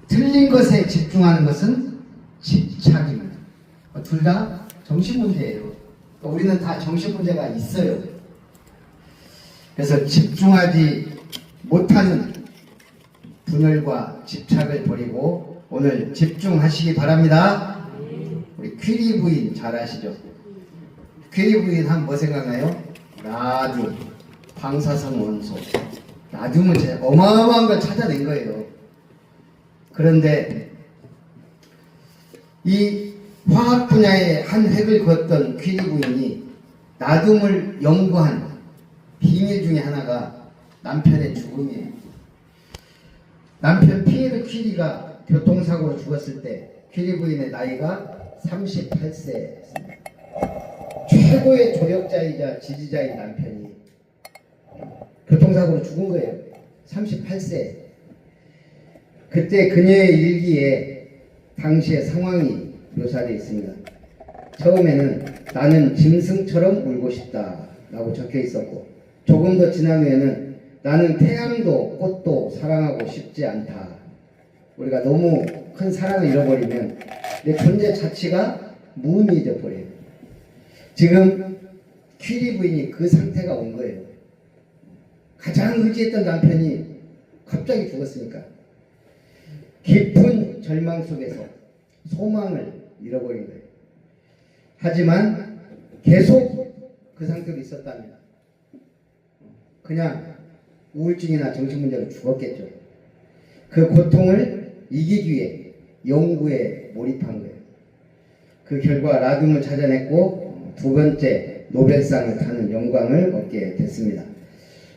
틀린 것에 집중하는 것은 집착입니다. 둘 다 정신문제예요. 우리는 다 정신문제가 있어요. 그래서 집중하지 못하는 분열과 집착을 버리고 오늘 집중하시기 바랍니다. 우리 퀴리 부인 잘 아시죠? 퀴리 부인 하면 뭐 생각나요? 라듐, 방사성 원소. 라듐은 제가 어마어마한 걸 찾아낸 거예요. 그런데 이 화학 분야의 한 획을 그었던 퀴리 부인이 나듐을 연구한 비밀 중에 하나가 남편의 죽음이에요. 남편 피에르 퀴리가 교통사고로 죽었을 때 퀴리 부인의 나이가 38세였습니다. 최고의 조력자이자 지지자인 남편이 교통사고로 죽은 거예요. 38세. 그때 그녀의 일기에 당시의 상황이 묘사되어 있습니다. 처음에는 나는 짐승처럼 울고 싶다 라고 적혀 있었고, 조금 더 지난 후에는 나는 태양도 꽃도 사랑하고 싶지 않다. 우리가 너무 큰 사랑을 잃어버리면 내 존재 자체가 무의미해져 버려요. 지금 퀴리 부인이 그 상태가 온 거예요. 가장 의지했던 남편이 갑자기 죽었으니까 깊은 절망 속에서 소망을 잃어버린 거예요. 하지만 계속 그 상태로 있었다면 그냥 우울증이나 정신문제로 죽었겠죠. 그 고통을 이기기 위해 연구에 몰입한 거예요. 그 결과 라듐을 찾아냈고 두 번째 노벨상을 타는 영광을 얻게 됐습니다.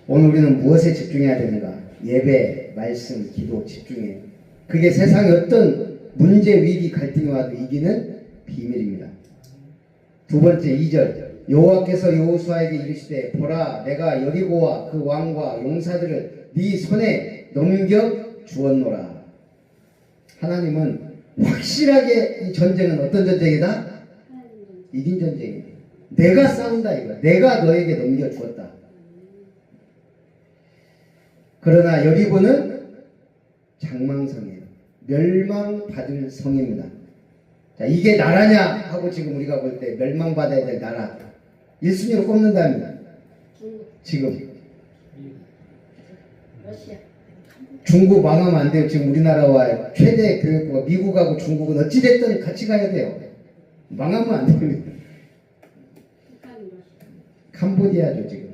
오늘 우리는 무엇에 집중해야 되는가? 예배, 말씀, 기도 집중해요. 그게 세상에 어떤 문제, 위기, 갈등이 와도 이기는 비밀입니다. 두 번째 2절, 여호와께서 여호수아에게 이르시되 보라 내가 여리고와 그 왕과 용사들을 네 손에 넘겨 주었노라. 하나님은 확실하게 이 전쟁은 어떤 전쟁이다? 이긴 전쟁이에요. 내가 싸운다 이거. 내가 너에게 넘겨 주었다. 그러나 여리고는 장망성이에요. 멸망받을 성입니다. 자, 이게 나라냐 하고 지금 우리가 볼 때 멸망받아야 될 나라 1순위로 꼽는다면 지금 중국 망하면 안 돼요. 지금 우리나라와 최대 교육부가 미국하고 중국은 어찌됐든 같이 가야 돼요. 망하면 안 됩니다. 캄보디아죠 지금.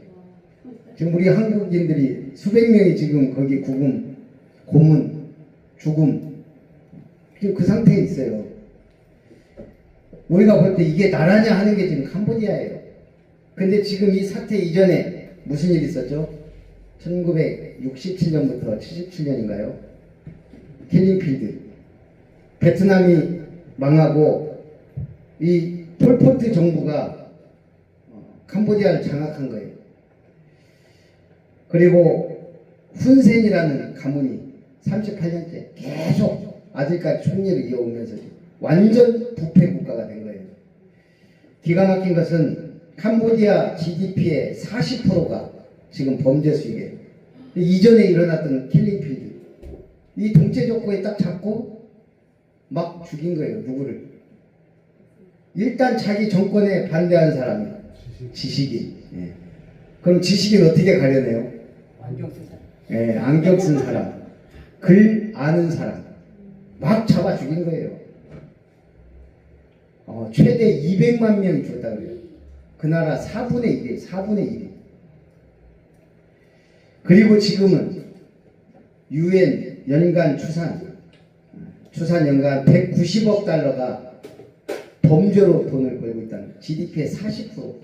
지금 우리 한국인들이 수백 명이 지금 거기 구금, 고문, 죽음 지금 그 상태에 있어요. 우리가 볼 때 이게 나라냐 하는 게 지금 캄보디아예요. 근데 지금 이 사태 이전에 무슨 일이 있었죠? 1967년부터 77년인가요? 킬링필드. 베트남이 망하고 이 폴포트 정부가 캄보디아를 장악한 거예요. 그리고 훈센이라는 가문이 38년째 계속 아직까지 총리를 이어오면서 완전 부패 국가가 된 거예요. 기가 막힌 것은 캄보디아 GDP의 40%가 지금 범죄 수익이에요. 이전에 일어났던 킬링필드. 이 동체 조건이 딱 잡고 막 죽인 거예요. 누구를? 일단 자기 정권에 반대하는 사람이 지식인. 예. 그럼 지식인 어떻게 가려내요? 안경 쓴 사람. 예, 안경 쓴 사람. 글 아는 사람. 막 잡아 죽인 거예요. 최대 200만 명이 죽었다 그래요. 그 나라 4분의 1이에요. 4분의 1. 그리고 지금은 UN 연간 추산 연간 190억 달러가 범죄로 돈을 벌고 있다는 거예요. GDP의 40%.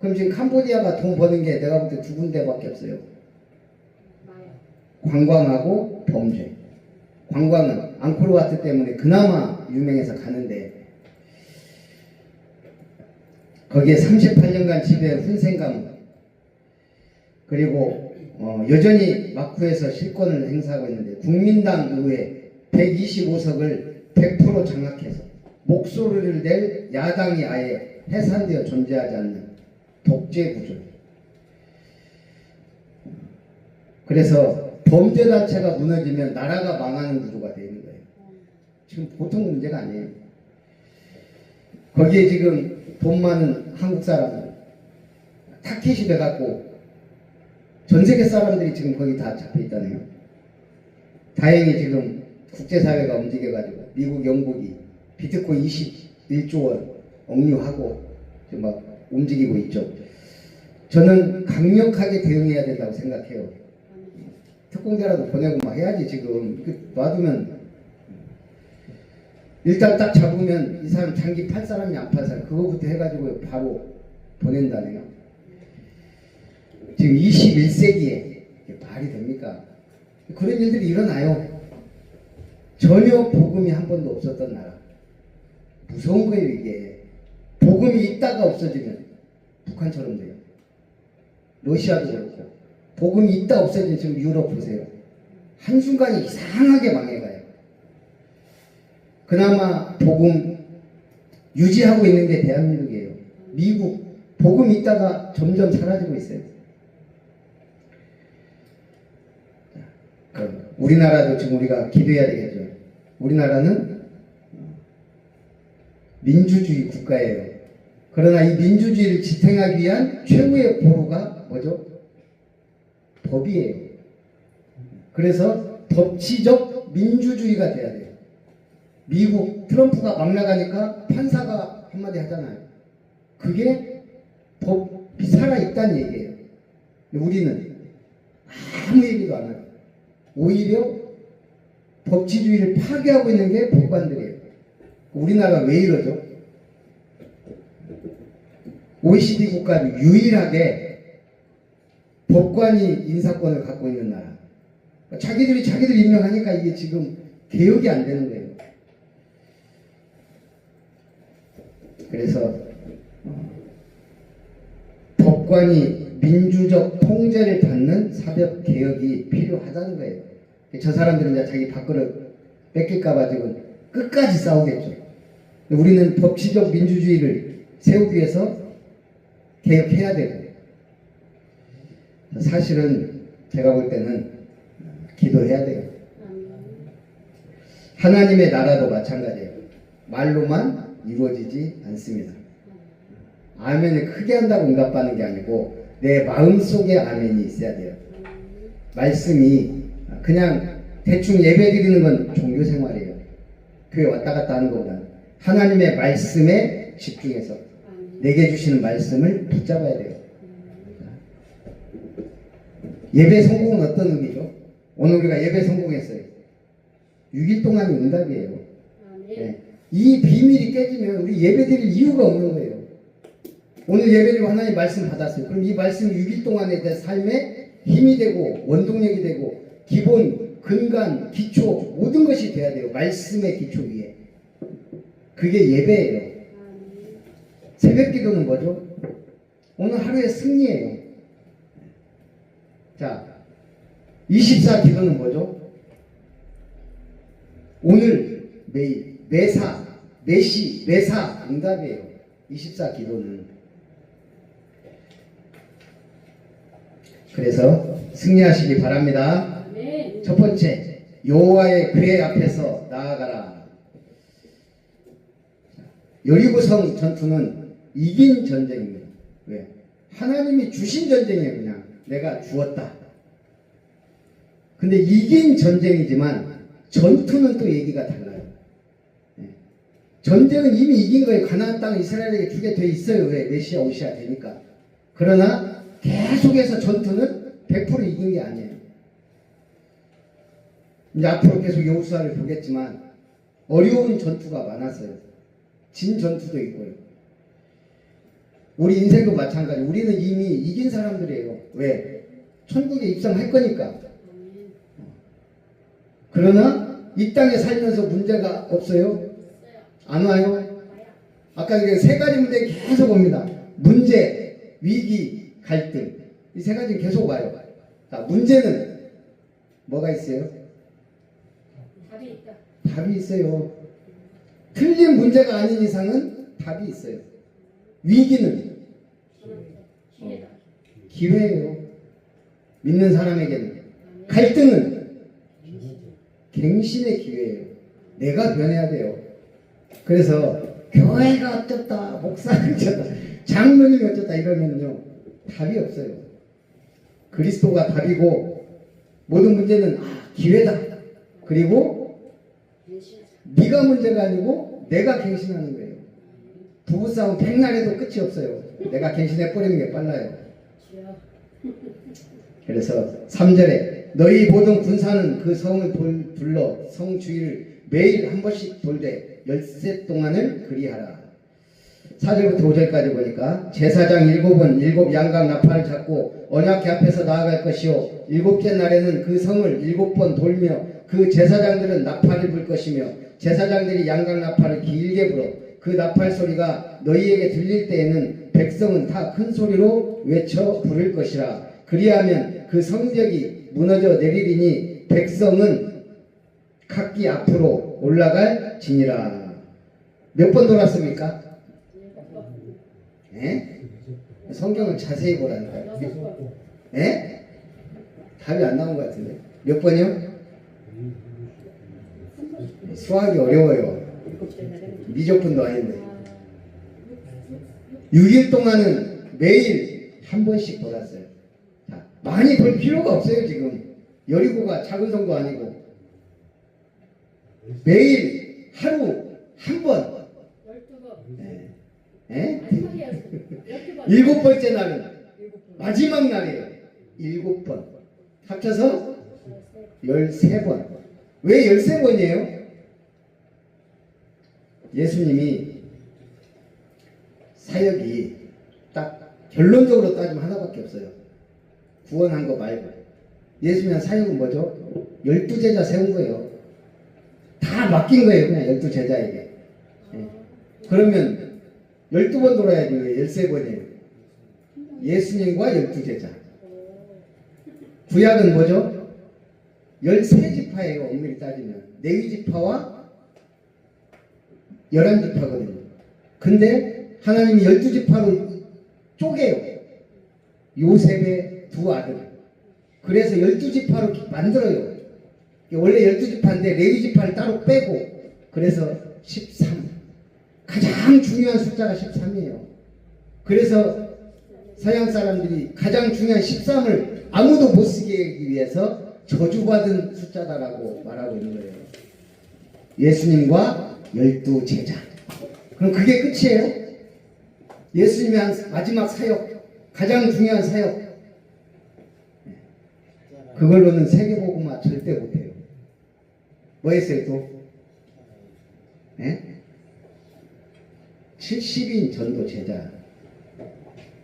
그럼 지금 캄보디아가 돈 버는 게 내가 볼 때 두 군데밖에 없어요. 관광하고 범죄. 관광은 앙코르와트 때문에 그나마 유명해서 가는데 거기에 38년간 지배한 훈센 가문 그리고 여전히 마쿠에서 실권을 행사하고 있는데 국민당 의회 125석을 100% 장악해서 목소리를 낼 야당이 아예 해산되어 존재하지 않는 독재 구조. 그래서 범죄단체가 무너지면 나라가 망하는 구조가 되는 거예요. 지금 보통 문제가 아니에요. 거기에 지금 돈 많은 한국 사람들 타켓이 돼갖고 전 세계 사람들이 지금 거기 다 잡혀 있다네요. 다행히 지금 국제사회가 움직여가지고 미국, 영국이 비트코인 21조 원 억류하고 지금 막 움직이고 있죠. 저는 강력하게 대응해야 된다고 생각해요. 특공대라도 보내고 막 해야지. 지금 놔두면 일단 딱 잡으면 이 사람 장기 팔 사람이 안 팔 사람 그거부터 해가지고 바로 보낸다네요. 지금 21세기에 말이 됩니까? 그런 일들이 일어나요. 전혀 복음이 한 번도 없었던 나라. 무서운 거예요 이게. 복음이 있다가 없어지면 북한처럼 돼요. 러시아도 그렇고. 복음이 있다 없어지면 지금 유럽 보세요. 한순간에 이상하게 망해가요. 그나마 복음 유지하고 있는 게 대한민국이에요. 미국 복음 있다가 점점 사라지고 있어요. 그럼 우리나라도 지금 우리가 기도해야 되겠죠. 우리나라는 민주주의 국가예요. 그러나 이 민주주의를 지탱하기 위한 최후의 보루가 뭐죠? 법이에요. 그래서 법치적 민주주의가 돼야 돼요. 미국 트럼프가 막 나가니까 판사가 한마디 하잖아요. 그게 법이 살아있다는 얘기예요. 우리는 아무 얘기도 안 하고 오히려 법치주의를 파괴하고 있는 게 법관들이에요. 우리나라 왜 이러죠? OECD 국가 중 유일하게 법관이 인사권을 갖고 있는 나라. 자기들 임명하니까 이게 지금 개혁이 안 되는 거예요. 그래서 법관이 민주적 통제를 받는 사법 개혁이 필요하다는 거예요. 저 사람들은 이제 자기 밥그릇 뺏길까봐 지금 끝까지 싸우겠죠. 우리는 법치적 민주주의를 세우기 위해서 개혁해야 되고, 사실은 제가 볼 때는 기도해야 돼요. 하나님의 나라도 마찬가지예요. 말로만 이루어지지 않습니다. 아멘을 크게 한다고 응답받는 게 아니고 내 마음속에 아멘이 있어야 돼요. 말씀이 그냥 대충 예배 드리는 건 종교생활이에요. 교회 왔다 갔다 하는 것보다는 하나님의 말씀에 집중해서 내게 주시는 말씀을 붙잡아야 돼요. 예배 성공은 어떤 의미죠? 오늘 우리가 예배 성공했어요. 6일 동안이 응답이에요. 네. 이 비밀이 깨지면 우리 예배 드릴 이유가 없는 거예요. 오늘 예배드리고 하나님 말씀 받았어요. 그럼 이 말씀이 6일 동안의 내 삶에 힘이 되고 원동력이 되고 기본, 근간, 기초 모든 것이 돼야 돼요. 말씀의 기초 위에. 그게 예배예요. 새벽 기도는 뭐죠? 오늘 하루의 승리예요. 자, 24 기도는 뭐죠? 오늘 매일 매사 매시 매사 응답이에요. 24 기도는. 그래서 승리하시기 바랍니다. 네. 첫 번째, 여호와의 궤 앞에서 나아가라. 여리고성 전투는 이긴 전쟁입니다. 왜? 하나님이 주신 전쟁이에요. 그냥 내가 주었다. 근데 이긴 전쟁이지만 전투는 또 얘기가 달라요. 전쟁은 이미 이긴 거예요. 가나안 땅을 이스라엘에게 주게 돼 있어요. 왜? 메시아 오시아 되니까. 그러나 계속해서 전투는 100% 이긴 게 아니에요. 이제 앞으로 계속 여호수아를 보겠지만 어려운 전투가 많았어요. 진 전투도 있고요. 우리 인생도 마찬가지. 우리는 이미 이긴 사람들이에요. 왜? 천국에 입성할 거니까. 그러나 이 땅에 살면서 문제가 없어요? 안 와요? 아까 세 가지 문제 계속 옵니다. 문제, 위기, 갈등. 이 세 가지 계속 와요. 자, 문제는 뭐가 있어요? 답이 있다. 답이 있어요. 틀린 문제가 아닌 이상은 답이 있어요. 위기는 기회다. 기회예요. 믿는 사람에게는. 갈등은 갱신의 기회예요. 내가 변해야 돼요. 그래서 교회가 어쩌다, 목사가 어쩌다, 장로님이 어쩌다 이러면요 답이 없어요. 그리스도가 답이고 모든 문제는 기회다. 그리고 네가 문제가 아니고 내가 갱신하는 거예요. 부부싸움 백날에도 끝이 없어요. 내가 갱신해 버리는 게 빨라요. 그래서 3절에 너희 모든 군사는 그 성을 둘러 성 주위를 매일 한 번씩 돌되 10세 동안을 그리하라. 4절부터 5절까지 보니까 제사장 7은 7 양각 나팔을 잡고 언약궤 앞에서 나아갈 것이요 7째 날에는 그 성을 7번 돌며 그 제사장들은 나팔을 불 것이며 제사장들이 양각 나팔을 길게 불어 그 나팔 소리가 너희에게 들릴 때에는 백성은 다 큰 소리로 외쳐 부를 것이라. 그리하면 그 성벽이 무너져 내리리니 백성은 각기 앞으로 올라갈 지니라. 몇 번 돌았습니까? 예? 성경을 자세히 보라니까요. 예? 답이 안 나온 것 같은데. 몇 번이요? 수학이 어려워요. 미적분도 아닌데. 6일 동안은 매일 한 번씩 돌았어요. 자, 많이 돌 필요가 없어요. 지금 여리고가 작은 성도 아니고 매일 하루 한 번. 12번. 예? 예? 마지막이에요. 12번. 7번째 날은 마지막 날이에요. 7번 합쳐서 13번. 왜 13번이에요? 예수님이 사역이 딱 결론적으로 따지면 하나밖에 없어요. 구원한 거 말고. 예수님의 사역은 뭐죠? 12제자 세운 거예요. 다 맡긴 거예요. 그냥 12제자에게. 예. 그러면 12번 돌아야지 왜 13번이에요? 예수님과 12제자. 구약은 뭐죠? 13지파예요. 엄밀히 따지면 레위지파와 11지파거든요. 근데 하나님이 12지파로 쪼개요. 요셉의 두 아들. 그래서 12지파로 만들어요. 원래 12지파인데 레위지파를 따로 빼고 그래서 13. 가장 중요한 숫자가 13이에요. 그래서 서양 사람들이 가장 중요한 13을 아무도 못 쓰게 하기 위해서 저주받은 숫자다라고 말하고 있는 거예요. 예수님과 12제자. 그럼 그게 끝이에요? 예수님의 한 마지막 사역, 가장 중요한 사역. 그걸로는 세계복음화 절대 못해요. 뭐 했어요 또? 네? 70인 전도 제자.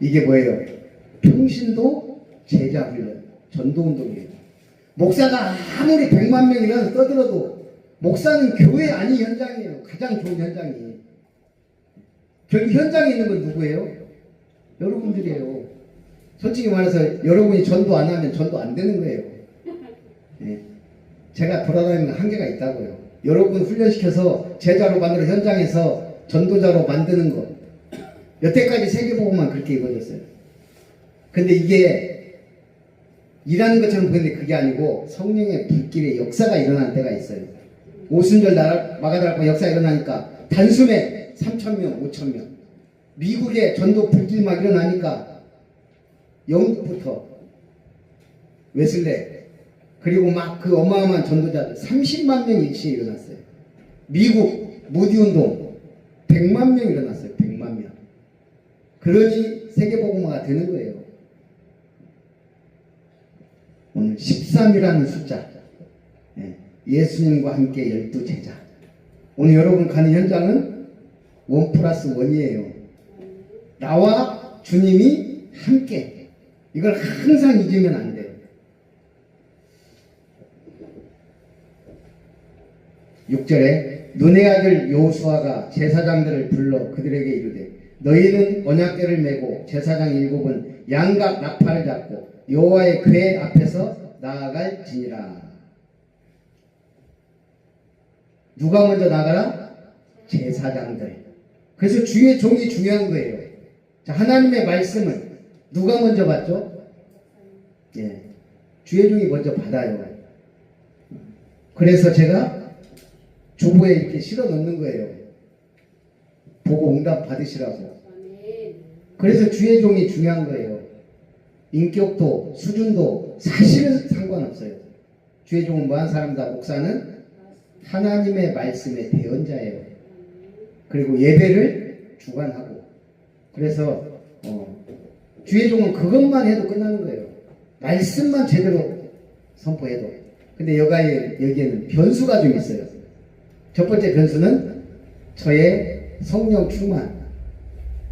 이게 뭐예요? 평신도 제자 훈련, 전도 운동이에요. 목사가 아무리 100만 명이라도 떠들어도 목사는 교회 아닌 현장이에요. 가장 좋은 현장이. 결국 현장에 있는 건 누구예요? 여러분들이에요. 솔직히 말해서 여러분이 전도 안 하면 전도 안 되는 거예요. 예. 제가 돌아다니는 한계가 있다고요. 여러분 훈련시켜서 제자로 만들어 현장에서 전도자로 만드는 거. 여태까지 세계복음만 그렇게 이루어졌어요. 근데 이게 일하는 것처럼 보이는데 그게 아니고 성령의 불길의 역사가 일어나는 때가 있어요. 오순절 마가다락방 역사가 일어나니까 단숨에 3,000명, 5,000명. 미국의 전도 불길 막 일어나니까 영국부터 웨슬레 그리고 막 그 어마어마한 전도자들 30만 명 일시에 일어났어요. 미국 무디운동 100만 명 일어났어요. 100만 명. 그러니 세계복음화가 되는 거예요. 오늘 13이라는 숫자. 예수님과 함께 12제자. 오늘 여러분 가는 현장은 1+1이에요. 나와 주님이 함께. 이걸 항상 잊으면 안 돼요. 6절에 눈의 아들 여호수아가 제사장들을 불러 그들에게 이르되 너희는 언약궤를 메고 제사장 7은 양각 나팔을 잡고 여호와의 궤 앞에서 나아갈지니라. 누가 먼저 나가라? 제사장들. 그래서 주의 종이 중요한 거예요. 자, 하나님의 말씀을 누가 먼저 받죠? 예, 주의 종이 먼저 받아요. 그래서 제가 주보에 이렇게 실어 넣는 거예요. 보고 응답 받으시라고. 아멘. 그래서 주의 종이 중요한 거예요. 인격도 수준도 사실은 상관없어요. 주의 종은 뭐한 사람이다? 목사는 하나님의 말씀의 대언자예요. 그리고 예배를 주관하고. 그래서 주의 종은 그것만 해도 끝나는 거예요. 말씀만 제대로 선포해도. 근데 여기에는 변수가 좀 있어요. 첫 번째 변수는 저의 성령 충만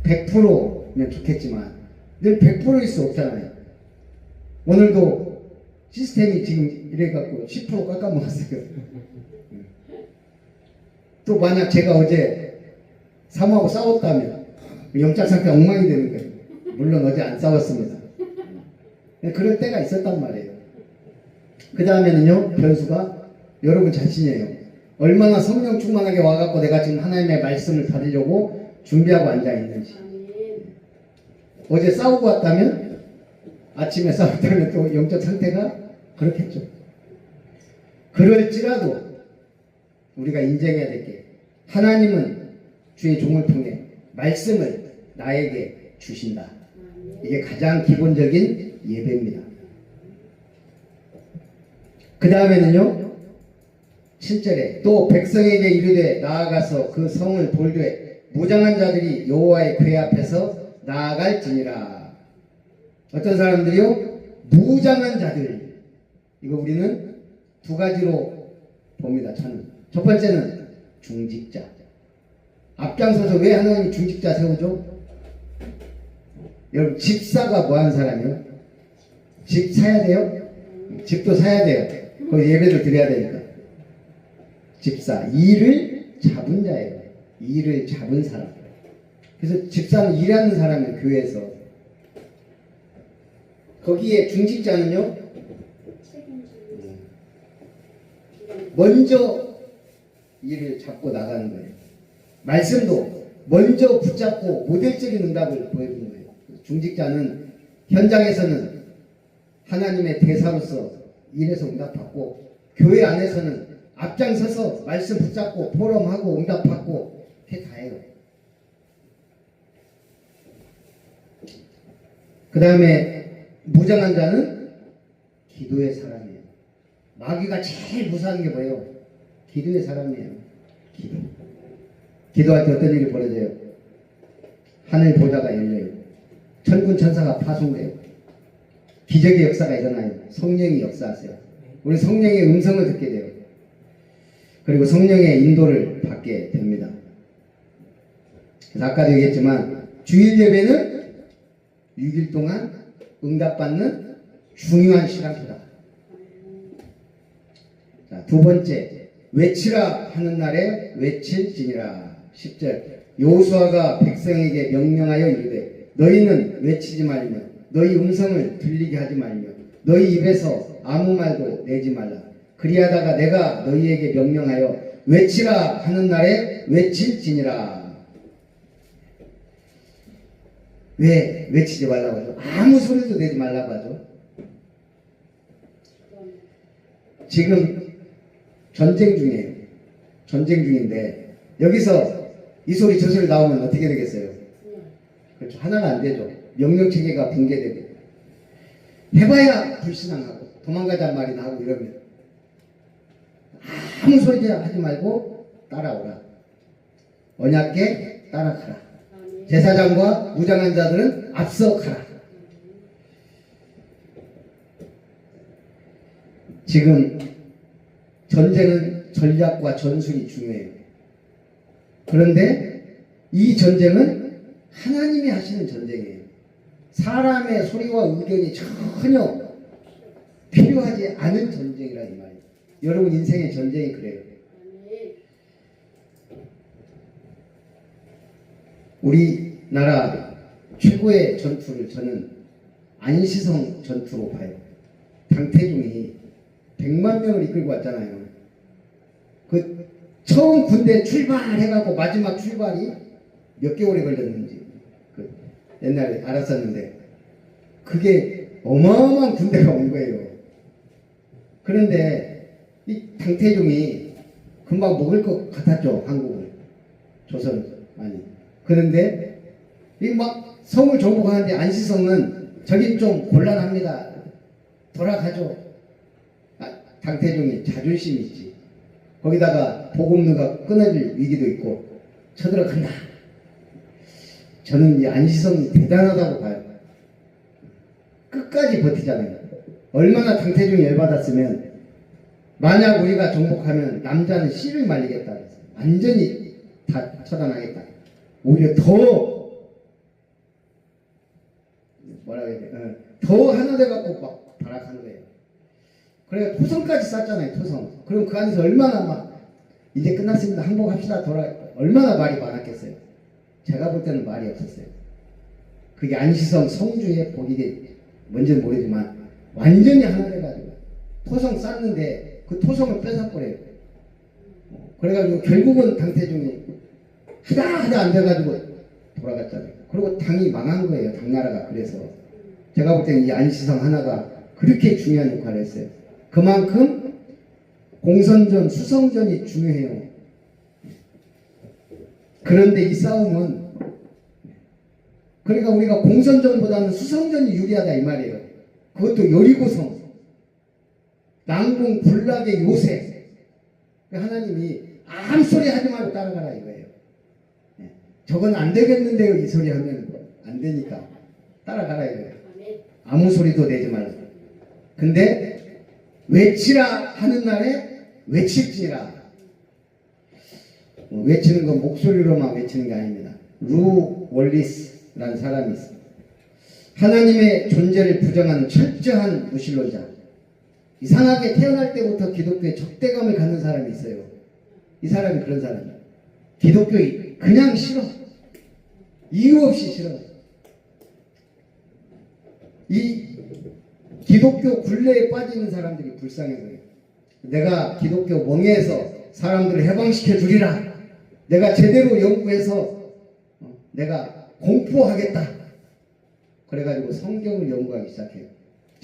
100%면 좋겠지만 늘 100%일 수 없잖아요. 오늘도 시스템이 지금 이래갖고 10% 깎아먹었어요. 또 만약 제가 어제 사모하고 싸웠다면 영적 상태 엉망이 되는 거예요. 물론 어제 안 싸웠습니다. 그럴 때가 있었단 말이에요. 그 다음에는요, 변수가 여러분 자신이에요. 얼마나 성령 충만하게 와갖고 내가 지금 하나님의 말씀을 받으려고 준비하고 앉아있는지. 어제 싸우고 왔다면, 아침에 싸웠다면 또 영적 상태가 그렇겠죠. 그럴지라도 우리가 인정해야 될 게, 하나님은 주의 종을 통해 말씀을 나에게 주신다. 이게 가장 기본적인 예배입니다. 그 다음에는요, 7절에 또 백성에게 이르되 나아가서 그 성을 돌되 무장한 자들이 여호와의 궤 앞에서 나아갈지니라. 어떤 사람들이요? 무장한 자들. 이거 우리는 두 가지로 봅니다. 저는 첫 번째는 중직자. 앞장서서 왜 하나님이 중직자 세우죠? 여러분, 집사가 뭐 하는 사람이요? 집 사야 돼요? 집도 사야 돼요. 거기 예배도 드려야 되니까. 집사, 일을 잡은 자예요. 일을 잡은 사람. 그래서 집사는 일하는 사람이에요. 교회에서. 거기에 중직자는요, 먼저 일을 잡고 나가는 거예요. 말씀도 먼저 붙잡고 모델적인 응답을 보여주는 거예요. 중직자는 현장에서는 하나님의 대사로서 일해서 응답받고, 교회 안에서는 앞장서서 말씀 붙잡고 포럼하고 응답받고 그게 다예요. 그 다음에 무장한 자는 기도의 사람이에요. 마귀가 제일 무서운 게 뭐예요? 기도의 사람이에요. 기도할 때 어떤 일이 벌어져요? 하늘 보좌가 열려요. 천군 천사가 파송돼요. 기적의 역사가 일어나요. 성령이 역사하세요. 우리 성령의 음성을 듣게 돼요. 그리고 성령의 인도를 받게 됩니다. 그래서 아까도 얘기했지만 주일 예배는 6일 동안 응답받는 중요한 시간이다. 자, 두 번째, 외치라 하는 날에 외칠지니라. 10절, 여호수아가 백성에게 명령하여 이르되 너희는 외치지 말며 너희 음성을 들리게 하지 말며 너희 입에서 아무 말도 내지 말라. 그리하다가 내가 너희에게 명령하여 외치라 하는 날에 외칠지니라. 왜 외치지 말라고 하죠? 아무 소리도 내지 말라고 하죠. 지금 전쟁 중이에요. 전쟁 중인데 여기서 이 소리 저 소리 나오면 어떻게 되겠어요? 그렇죠. 하나가 안 되죠. 명령체계가 붕괴되고 해봐야 불신앙하고 도망가자 말이나 하고 이러면 아무 소리 하지 말고 따라오라. 언약궤 따라가라. 제사장과 무장한 자들은 앞서 가라. 지금 전쟁은 전략과 전술이 중요해요. 그런데 이 전쟁은 하나님이 하시는 전쟁이에요. 사람의 소리와 의견이 전혀 필요하지 않은 전쟁이라 이 말이에요. 여러분 인생의 전쟁이 그래요. 우리나라 최고의 전투를 저는 안시성 전투로 봐요. 당태종이 100만 명을 이끌고 왔잖아요. 그 처음 군대 출발해갖고 마지막 출발이 몇 개월이 걸렸는지 그 옛날에 알았었는데 그게 어마어마한 군대가 온 거예요. 그런데 이 당태종이 금방 먹을 것 같았죠, 한국은. 조선 아니. 그런데 이 막 성을 정복하는데 안시성은 저기 좀 곤란합니다. 돌아가죠. 당태종이 자존심 있지. 거기다가 보급로가 끊어질 위기도 있고 쳐들어간다. 저는 이 안시성이 대단하다고 봐요. 끝까지 버티잖아요. 얼마나 당태종이 열받았으면 만약 우리가 정복하면 남자는 씨를 말리겠다 그랬어요. 완전히 다 처단하겠다. 오히려 더 뭐라 해야 돼? 더 하나 돼갖고 막 발악한 거예요. 그래 토성까지 쌌잖아요. 토성. 그럼 그 안에서 얼마나 막 이제 끝났습니다. 항복합시다. 얼마나 말이 많았겠어요. 제가 볼 때는 말이 없었어요. 그게 안시성 성주의 복이게 뭔지는 모르지만 완전히 하나 돼가지고 토성 쌌는데 그 토성을 뺏어버려요. 그래가지고 결국은 당태종이 하다 안 돼가지고 돌아갔잖아요. 그리고 당이 망한 거예요. 당나라가. 그래서 제가 볼 때는 이 안시성 하나가 그렇게 중요한 역할을 했어요. 그만큼 공선전, 수성전이 중요해요. 그런데 이 싸움은 그러니까 우리가 공선전보다는 수성전이 유리하다 이 말이에요. 그것도 여리고성, 난공 불락의 요새. 하나님이 아무 소리 하지 말고 따라가라 이거예요. 저건 안 되겠는데요. 이 소리 하면 안 되니까 따라가라 이거예요. 아무 소리도 내지 말라. 근데 외치라 하는 날에 외칠지라. 외치는 건 목소리로만 외치는 게 아닙니다. 루 월리스라는 사람이 있습니다. 하나님의 존재를 부정하는 철저한 무신론자. 이상하게 태어날 때부터 기독교에 적대감을 갖는 사람이 있어요. 이 사람이 그런 사람이에요. 기독교에 그냥 싫어. 이유 없이 싫어. 이 기독교 굴레에 빠지는 사람들이 불쌍해서요. 내가 기독교 멍에에서 사람들을 해방시켜 주리라. 내가 제대로 연구해서 내가 공포하겠다. 그래가지고 성경을 연구하기 시작해요.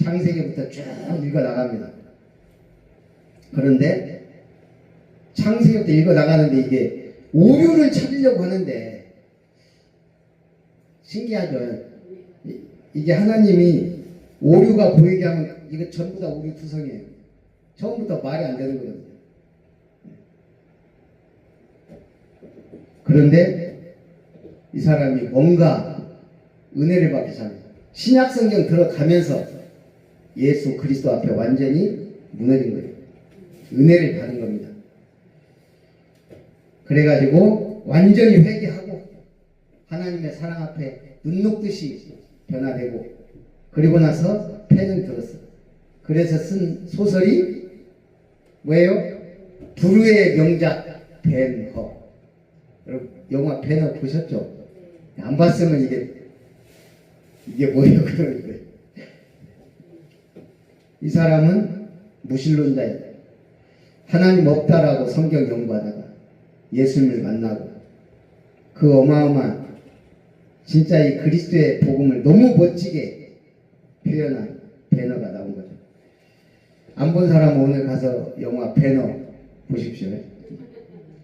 창세기부터 쭉 읽어 나갑니다. 그런데 창세기부터 읽어 나가는데 이게 오류를 찾으려고 하는데 신기하죠. 이게 하나님이 오류가 보이게 하면 이거 전부 다 오류 투성이에요. 처음부터 말이 안 되는 거거든요. 그런데 이 사람이 뭔가 은혜를 받기 시작합니다. 신약 성경 들어가면서 예수 그리스도 앞에 완전히 무너진 거예요. 은혜를 받은 겁니다. 그래가지고 완전히 회개하고 하나님의 사랑 앞에 눈 녹듯이 변화되고 그리고 나서 펜을 들었어요. 그래서 쓴 소설이 뭐예요? 불후의 명작 벤허. 여러분 영화 벤허 보셨죠? 안 봤으면 이게 뭐예요? 그런 거예요. 이 사람은 무신론자예요. 하나님 없다라고 성경 연구하다가 예수님을 만나고 그 어마어마한 진짜 이 그리스도의 복음을 너무 멋지게 표현한 배너가 나온 거죠. 안 본 사람은 오늘 가서 영화 배너 보십시오.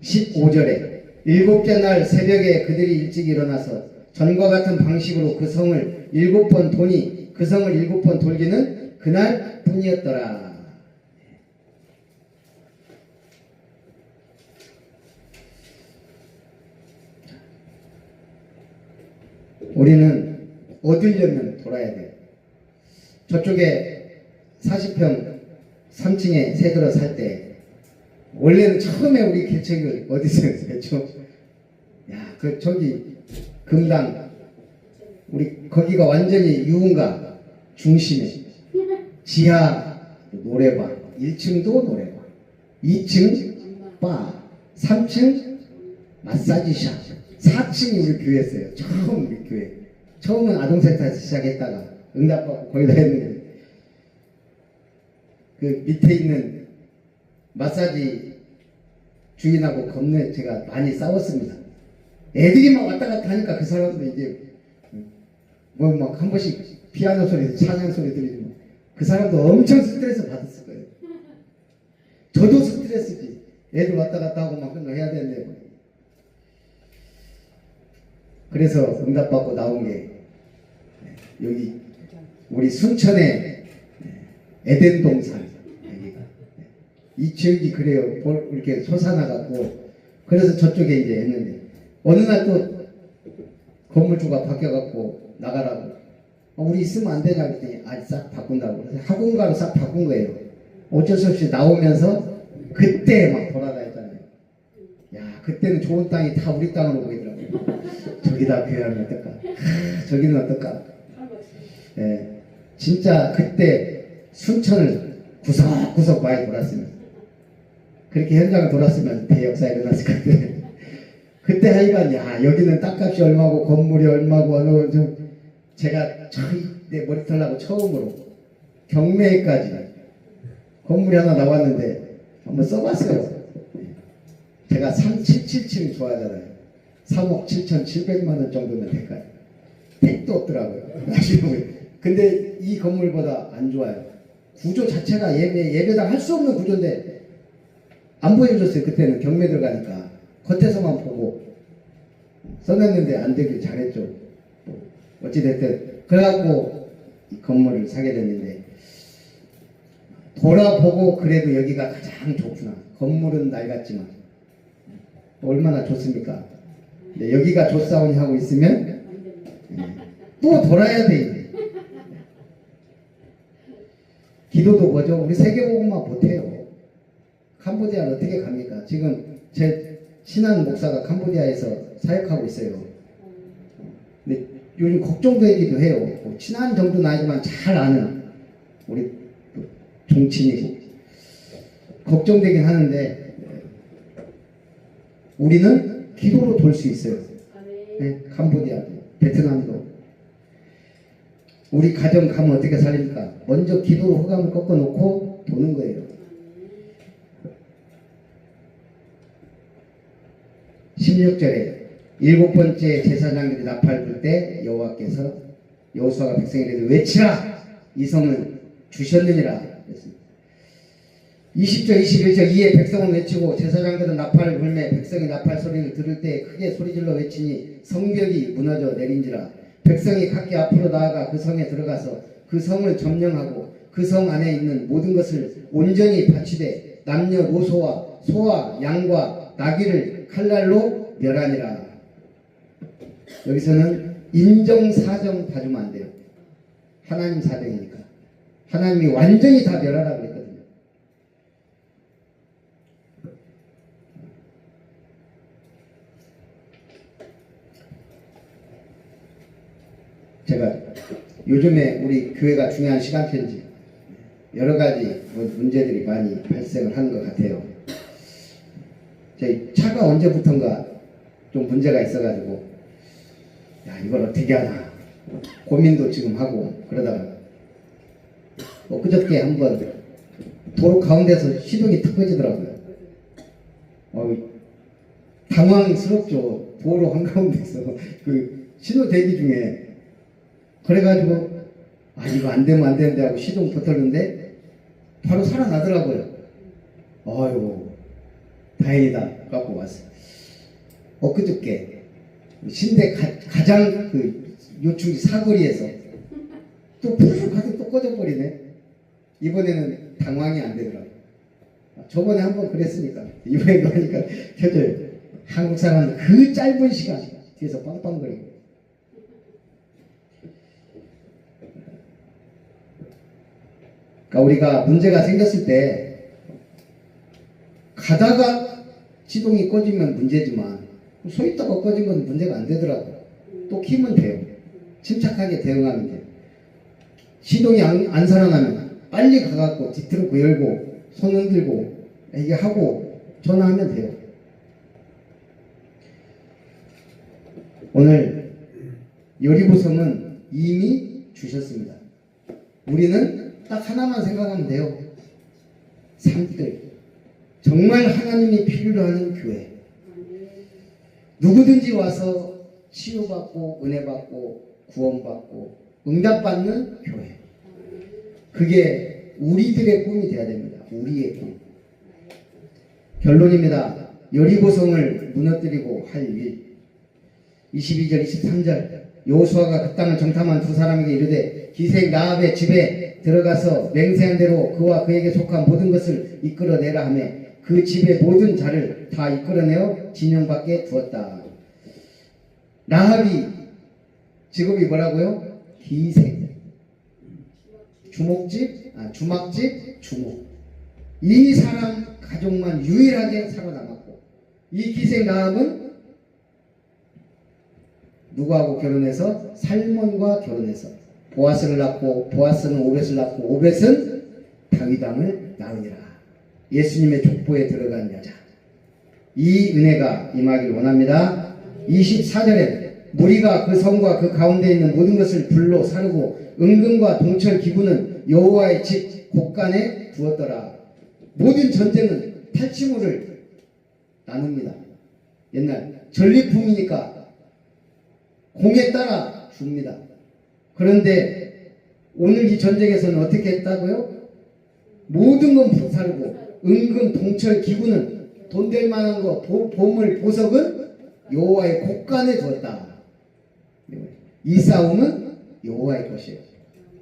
15절에 일곱째 날 새벽에 그들이 일찍 일어나서 전과 같은 방식으로 그 성을 7번 도니 그 성을 7번 돌기는 그날 뿐이었더라. 우리는 얻으려면 돌아야 돼요. 저쪽에 40평 3층에 새들어 살 때 원래는 처음에 우리 개척을 어디서 했죠? 야, 저기 금당 우리 거기가 완전히 유흥가 중심에 지하 노래방 1층도 노래방 2층 바 3층 마사지샵 4층이 우리 교회였어요. 처음 우리 교회. 처음은 아동센터에서 시작했다가 응답받고 거의 다 했는데 그 밑에 있는 마사지 주인하고 겁내 제가 많이 싸웠습니다. 애들이 막 왔다 갔다 하니까 그 사람도 이제 뭐 막 한 번씩 피아노 소리, 찬양 소리 들리고 그 사람도 엄청 스트레스 받았을 거예요. 저도 스트레스지. 애들 왔다 갔다 하고 막 그런 거 해야 되는데. 그래서 응답받고 나온 게 여기 우리 순천의 에덴 동산 여기가 이 지역이 그래요. 이렇게 솟아나갖고 그래서 저쪽에 이제 했는데 어느 날 또 건물주가 바뀌어갖고 나가라고 우리 있으면 안 되냐 그랬더니 싹 바꾼다고 그래서 학원가로 싹 바꾼 거예요. 어쩔 수 없이 나오면서 그때 막 돌아다녔잖아요. 야 그때는 좋은 땅이 다 우리 땅으로 보이더라고요. 저기다 교회하면 어떨까? 저기는 어떨까? 예, 진짜 그때 순천을 구석구석 많이 돌았으면 그렇게 현장을 돌았으면 대역사 일어났을 것 같아요. 그때 하여간 야 여기는 땅값이 얼마고 건물이 얼마고 어느 좀 제가 내 머리 털라고 처음으로 경매까지 건물이 하나 나왔는데 한번 써봤어요. 제가 3777 좋아하잖아요. 3억 7,700만 원 정도면 될까요? 택도 없더라고요. 근데 이 건물보다 안 좋아요. 구조 자체가 예배당 할 수 없는 구조인데 안 보여줬어요. 그때는 경매 들어가니까 겉에서만 보고 써냈는데 안 되길 잘했죠. 어찌됐든 그래갖고 이 건물을 사게 됐는데 돌아보고 그래도 여기가 가장 좋구나. 건물은 낡았지만 얼마나 좋습니까? 근데 여기가 좋사오니 하고 있으면 또 돌아야 돼. 이제. 기도도 뭐죠? 우리 세계복음만 못해요. 캄보디아를 어떻게 갑니까? 지금 제 친한 목사가 캄보디아에서 사역하고 있어요. 근데 요즘 걱정되기도 해요. 뭐 친한 정도는 아니지만 잘 아는 우리 종친이고 걱정되긴 하는데 우리는 기도로 돌 수 있어요. 네, 캄보디아도 베트남도 우리 가정 가면 어떻게 살립니까? 먼저 기도로 흑암을 꺾어놓고 도는 거예요. 16절에 일곱 번째 제사장들이 나팔 불 때 여호와께서 여호수아가 백성에게 외치라 이 성은 주셨느니라 그랬습니다. 20절 21절 이에 백성은 외치고 제사장들은 나팔을 불매 백성이 나팔 소리를 들을 때 크게 소리질러 외치니 성벽이 무너져 내린지라 백성이 각기 앞으로 나아가 그 성에 들어가서 그 성을 점령하고 그 성 안에 있는 모든 것을 온전히 바치되 남녀노소와 소와 양과 나귀를 칼날로 멸하니라. 여기서는 인정사정 봐주면 안 돼요. 하나님 사정이니까. 하나님이 완전히 다 멸하라고 했거든요. 제가 요즘에 우리 교회가 중요한 시간표인지 여러 가지 문제들이 많이 발생을 하는 것 같아요. 저희 차가 언제부턴가 좀 문제가 있어가지고 야 이걸 어떻게 하나 고민도 지금 하고 그러다가 그저께 한번 도로 가운데서 시동이 탁 꺼지더라고요. 당황스럽죠. 도로 한가운데서 그 신호 대기 중에 그래가지고 이거 안 되면 안 되는데 하고 시동 붙었는데 바로 살아나더라고요. 아이고 다행이다 갖고 왔어요. 엊그저께 신대 가장 그 요충지 사거리에서 또 푸르륵 하고 또 꺼져버리네. 이번에는 당황이 안 되더라고요. 저번에 한번 그랬으니까 이번에도 하니까 켜져요. 한국 사람은 그 짧은 시간 뒤에서 빵빵거리고 그러니까 우리가 문제가 생겼을 때 가다가 시동이 꺼지면 문제지만 서 있다가 꺼진 건 문제가 안 되더라고. 또 키면 돼요. 침착하게 대응하면 돼요. 시동이 안 살아나면 빨리 가갖고 뒤트럭 열고 손 흔들고 이게 하고 전화하면 돼요. 오늘 요리부성은 이미 주셨습니다. 우리는 딱 하나만 생각하면 돼요. 삶들 정말 하나님이 필요로 하는 교회. 누구든지 와서 치유받고 은혜받고 구원받고 응답받는 교회. 그게 우리들의 꿈이 돼야 됩니다. 우리의 꿈. 결론입니다. 여리고성을 무너뜨리고 할 일. 22절 23절 여호수아가 그 땅을 정탐한 두 사람에게 이르되 기생 라합의 집에 들어가서 맹세한 대로 그와 그에게 속한 모든 것을 이끌어내라 하며 그 집의 모든 자를 다 이끌어내어 진영 밖에 두었다. 라합이 직업이 뭐라고요? 기생. 주막집, 주목. 이 사람 가족만 유일하게 살아남았고, 이 기생 라합은 누구하고 결혼해서? 살몬과 결혼해서 보아스를 낳고, 보아스는 오벳을 낳고, 오벳은 다윗왕을 낳으니라. 예수님의 족보에 들어간 여자. 이 은혜가 임하길 원합니다. 24절에 무리가 그 성과 그 가운데 있는 모든 것을 불로 사르고 은금과 동철 기구는 여호와의 집 곳간에 두었더라. 모든 전쟁은 탈취물을 나눕니다. 옛날 전리품이니까 공에 따라 줍니다. 그런데 오늘 이 전쟁에서는 어떻게 했다고요? 모든 건 불사르고 은금, 동철, 기구는 돈 될 만한 거, 보물, 보석은 여호와의 곳간에 두었다. 이 싸움은 여호와의 것이에요.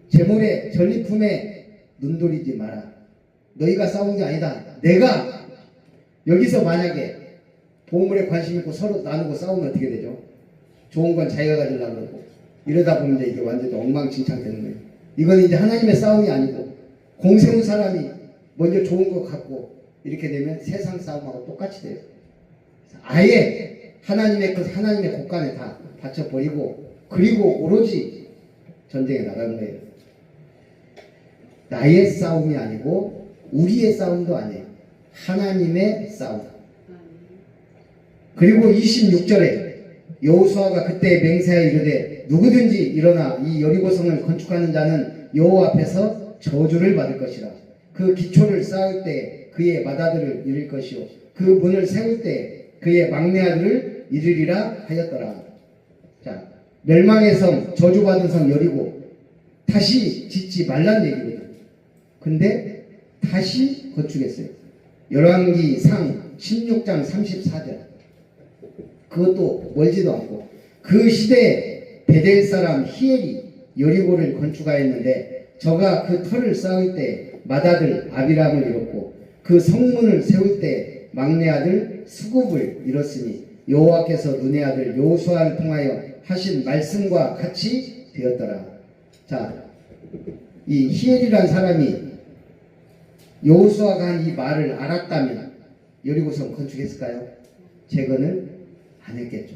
재물에 전리품에 눈돌리지 마라. 너희가 싸운 게 아니다. 내가 여기서 만약에 보물에 관심 있고 서로 나누고 싸우면 어떻게 되죠? 좋은 건 자기가 가지려고 그러고 이러다 보면 이제 이게 완전히 엉망진창 되는 거예요. 이건 이제 하나님의 싸움이 아니고 공세운 사람이 먼저 좋은 거 갖고 이렇게 되면 세상 싸움하고 똑같이 돼요. 아예 하나님의 것, 하나님의 곳간에 다 바쳐버리고 그리고 오로지 전쟁에 나가는 거예요. 나의 싸움이 아니고 우리의 싸움도 아니에요. 하나님의 싸움. 그리고 26절에 여호수아가 그때 맹세하여 이르되 누구든지 일어나 이 여리고성을 건축하는 자는 여호와 앞에서 저주를 받을 것이라. 그 기초를 쌓을 때 그의 맏아들을 이룰 것이요 그 문을 세울 때 그의 막내 아들을 이르리라 하였더라. 자, 멸망의 성, 저주받은 성 여리고 다시 짓지 말란 얘기거든. 근데 다시 건축했어요. 열왕기상 16장 34절. 그것도 멀지도 않고 그 시대에 베델 사람 히엘이 여리고를 건축하였는데 저가 그 터를 쌓을 때 맏아들 아비람을 잃었고 그 성문을 세울 때 막내 아들 수굽을 잃었으니 여호와께서 눈의 아들 여호수아를 통하여 하신 말씀과 같이 되었더라. 자, 이 히엘이란 사람이 여호수아가 한 이 말을 알았다면 여리고성 건축했을까요? 재건을 안 했겠죠.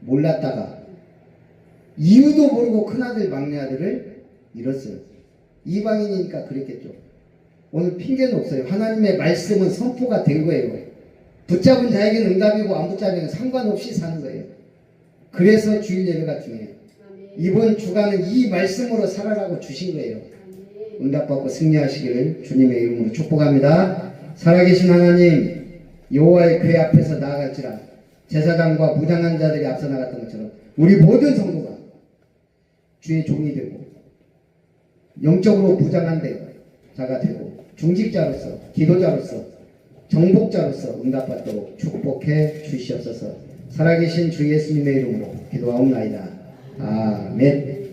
몰랐다가 이유도 모르고 큰아들 막내아들을 잃었어요. 이방인이니까 그랬겠죠. 오늘 핑계는 없어요. 하나님의 말씀은 선포가 된 거예요. 붙잡은 자에게는 응답이고 안 붙잡으면 상관없이 사는 거예요. 그래서 주일 예배가 중요해요. 이번 주간은 이 말씀으로 살아라고 주신 거예요. 응답받고 승리하시기를 주님의 이름으로 축복합니다. 살아계신 하나님, 여호와의 궤 앞에서 나아갈지라 제사장과 무장한 자들이 앞서 나갔던 것처럼 우리 모든 성도가 주의 종이 되고 영적으로 무장한 자가 되고 중직자로서 기도자로서 정복자로서 응답받도록 축복해 주시옵소서. 살아계신 주 예수님의 이름으로 기도하옵나이다. 아멘.